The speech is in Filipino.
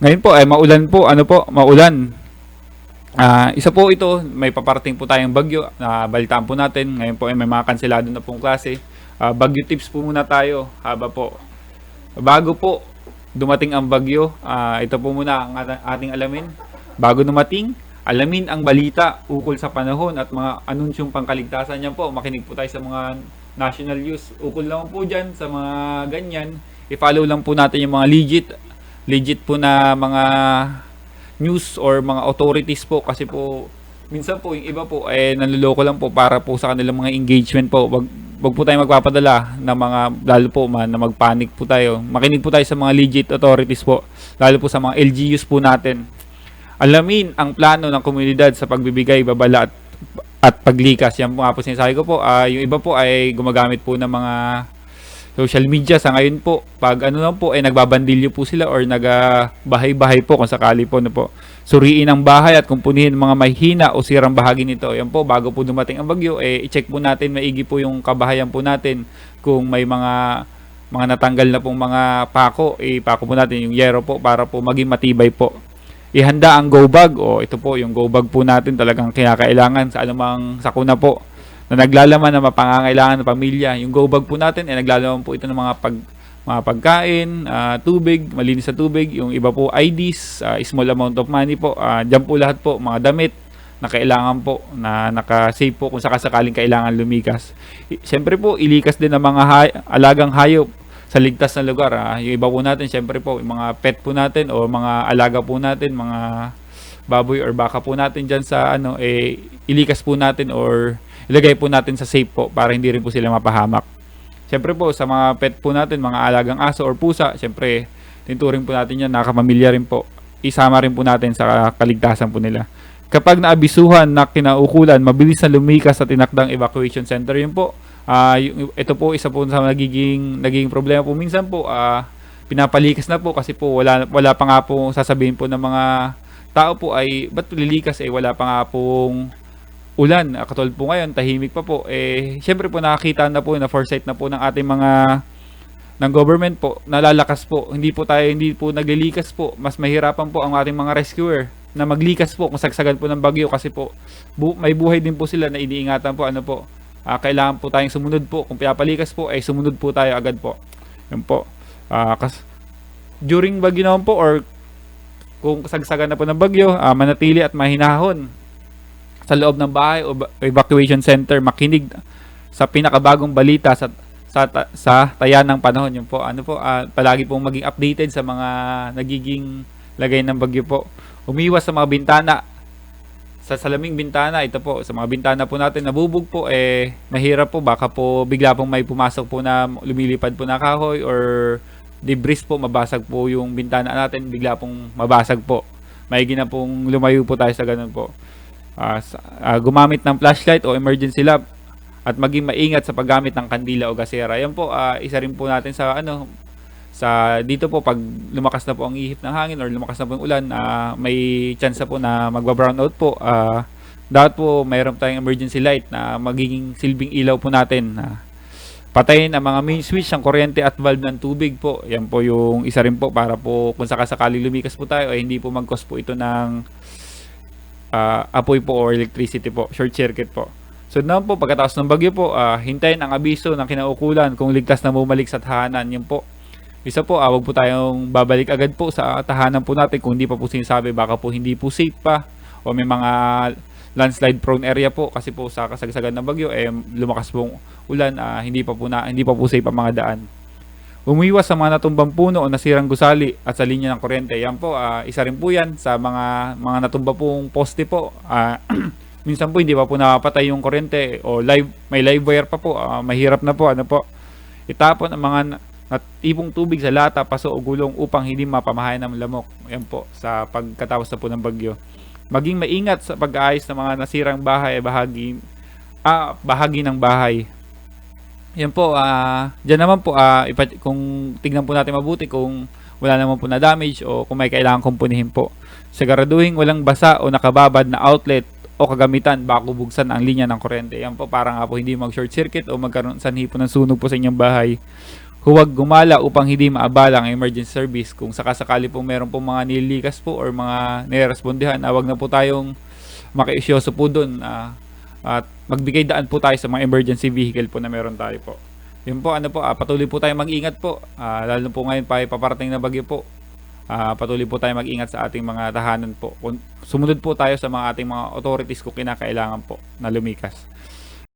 Ngayon po ay maulan po, ano po, maulan. Isa po ito, may paparating po tayong bagyo na balitaan po natin. Ngayon po ay may mga kanselado na pong klase. Bagyo tips po muna tayo. Bago po dumating ang bagyo, ito po muna ang ating alamin. Bago dumating, alamin ang balita ukol sa panahon at mga anunsyong pangkaligtasan. Yan po, makinig po tayo sa mga national news. Ukol naman po dyan sa mga ganyan. I-follow lang po natin yung mga legit po na mga news or mga authorities po, kasi po minsan po yung iba po nanloloko lang po para po sa kanilang mga engagement po. Wag po tayo magpapadala na mga, lalo po man na magpanic po tayo. Makinig po tayo sa mga legit authorities po, lalo po sa mga LGUs po natin. Alamin ang plano ng komunidad sa pagbibigay, babala at paglikas. Yan po nga po sinasabi ko po. Yung iba po ay gumagamit po ng mga social media sa ngayon po. Pag ano lang po, nagbabandilyo po sila or nagabahay-bahay po kung sakali po, no po. Suriin ang bahay at kumpunihin mga mahina o sirang bahagi nito. Yan po, bago po dumating ang bagyo, i-check po natin maigi po yung kabahayan po natin. Kung may mga natanggal na pong mga pako, ipako po natin yung yero po para po maging matibay po. Ihanda ang go bag, ito po yung go bag po natin, talagang kinakailangan sa anumang sakuna po na naglalaman ng mapangangailangan ng pamilya. Yung go bag po natin naglalaman po ito ng mga pagkain, tubig, malinis sa tubig, yung iba po IDs, small amount of money po. Diyan po lahat po, mga damit na kailangan po, na naka-save po kung sakasakaling kailangan lumikas. Siyempre po, ilikas din ang mga alagang hayop sa ligtas na lugar. Yung iba po natin, siyempre po, yung mga pet po natin o mga alaga po natin, mga baboy or baka po natin dyan sa ilikas po natin or ilagay po natin sa safe po para hindi rin po sila mapahamak. Siyempre po, sa mga pet po natin, mga alagang aso or pusa, siyempre, tinuturing po natin yan, nakapamilya rin po. Isama rin po natin sa kaligtasan po nila. Kapag naabisuhan na kinaukulan, mabilis na lumikas sa tinakdang evacuation center. Yun po, ito po, isa po sa naging problema po. Minsan po, pinapalikas na po kasi po wala pa nga po sasabihin po ng mga tao po ay, ba't lilikas wala pa nga pong ulan. Katulad po ngayon, tahimik pa po. Syempre po nakakita na po, na foresight na po ng ating mga ng government po, nalalakas po. Hindi po naglilikas po. Mas mahirapan po ang ating mga rescuer na maglikas po kung sagsagan po ng bagyo, kasi po may buhay din po sila na iniingatan po. Ano po, kailangan po tayong sumunod po. Kung pinapalikas po, sumunod po tayo agad po. Yun po. During bagyo naman po, or kung sagsagan na po ng bagyo, manatili at mahinahon sa loob ng bahay o evacuation center. Makinig sa pinakabagong balita sa taya ng panahon. Yun po, palagi pong maging updated sa mga nagiging lagay ng bagyo po. Umiwas sa mga bintana, sa salaming bintana. Ito po, sa mga bintana po natin nabubog po, mahirap po, baka po bigla pong may pumasok po na lumilipad po na kahoy or debris po, mabasag po yung bintana natin, bigla pong mabasag po. Maigi na pong lumayo po tayo sa ganun po. Gumamit ng flashlight o emergency lamp at maging maingat sa paggamit ng kandila o gasera. Yan po, isa rin po natin sa dito po, pag lumakas na po ang ihip ng hangin or lumakas na po ang ulan, may chance po na magba-brownout po. Dapat po mayroon tayong emergency light na magiging silbing ilaw po natin. Patayin ang mga main switch ng kuryente at valve ng tubig po. Yan po yung isa rin po para po kung sakasakali lumikas po tayo ay hindi po mag-cause po ito ng apoy po or electricity po, short circuit po. So naman po, pagkatapos ng bagyo po, hintayin ang abiso ng kinaukulan kung ligtas na bumalik sa tahanan. Yun po. Isa po, wag po tayong babalik agad po sa tahanan po natin kung hindi pa po sinasabi, baka po hindi po safe pa o may mga landslide prone area po, kasi po sa kasagsagan ng bagyo lumakas pong ulan, hindi pa po safe ang mga daan. Umiwas sa mga natumbang puno o nasirang gusali at sa linya ng kuryente. Yan po, isa rin po yan sa mga natumba pong poste po. Minsan po hindi pa po napapatay yung kuryente o may live wire pa po. Mahirap na po. Itapon ang mga natipong tubig sa lata, paso o gulong upang hindi mapamahayan ng lamok. Yan po, sa pagkatapos na po ng bagyo. Maging maingat sa pag-aayos ng mga nasirang bahay, bahagi ng bahay. Yan po, dyan naman po, kung tignan po natin mabuti kung wala naman po na damage o kung may kailangan kumpunihin po. Siguraduhin walang basa o nakababad na outlet o kagamitan bago buksan ang linya ng kuryente. Yan po, parang po hindi mag-short circuit o magkaroon sanhi po ng sunog po sa inyong bahay. huwag gumala upang hindi maabala ang emergency service. Kung sakasakali po meron po mga nililikas po or mga nirespondihan, huwag na po tayong makiisyoso po dun. At magbigay daan po tayo sa mga emergency vehicle po na meron tayo po. Yun po, patuloy po tayo mag-ingat po. Lalo po ngayon pa paparating na bagyo po. Patuloy po tayo mag-ingat sa ating mga tahanan po. Sumunod po tayo sa mga ating mga authorities kung kinakailangan po na lumikas.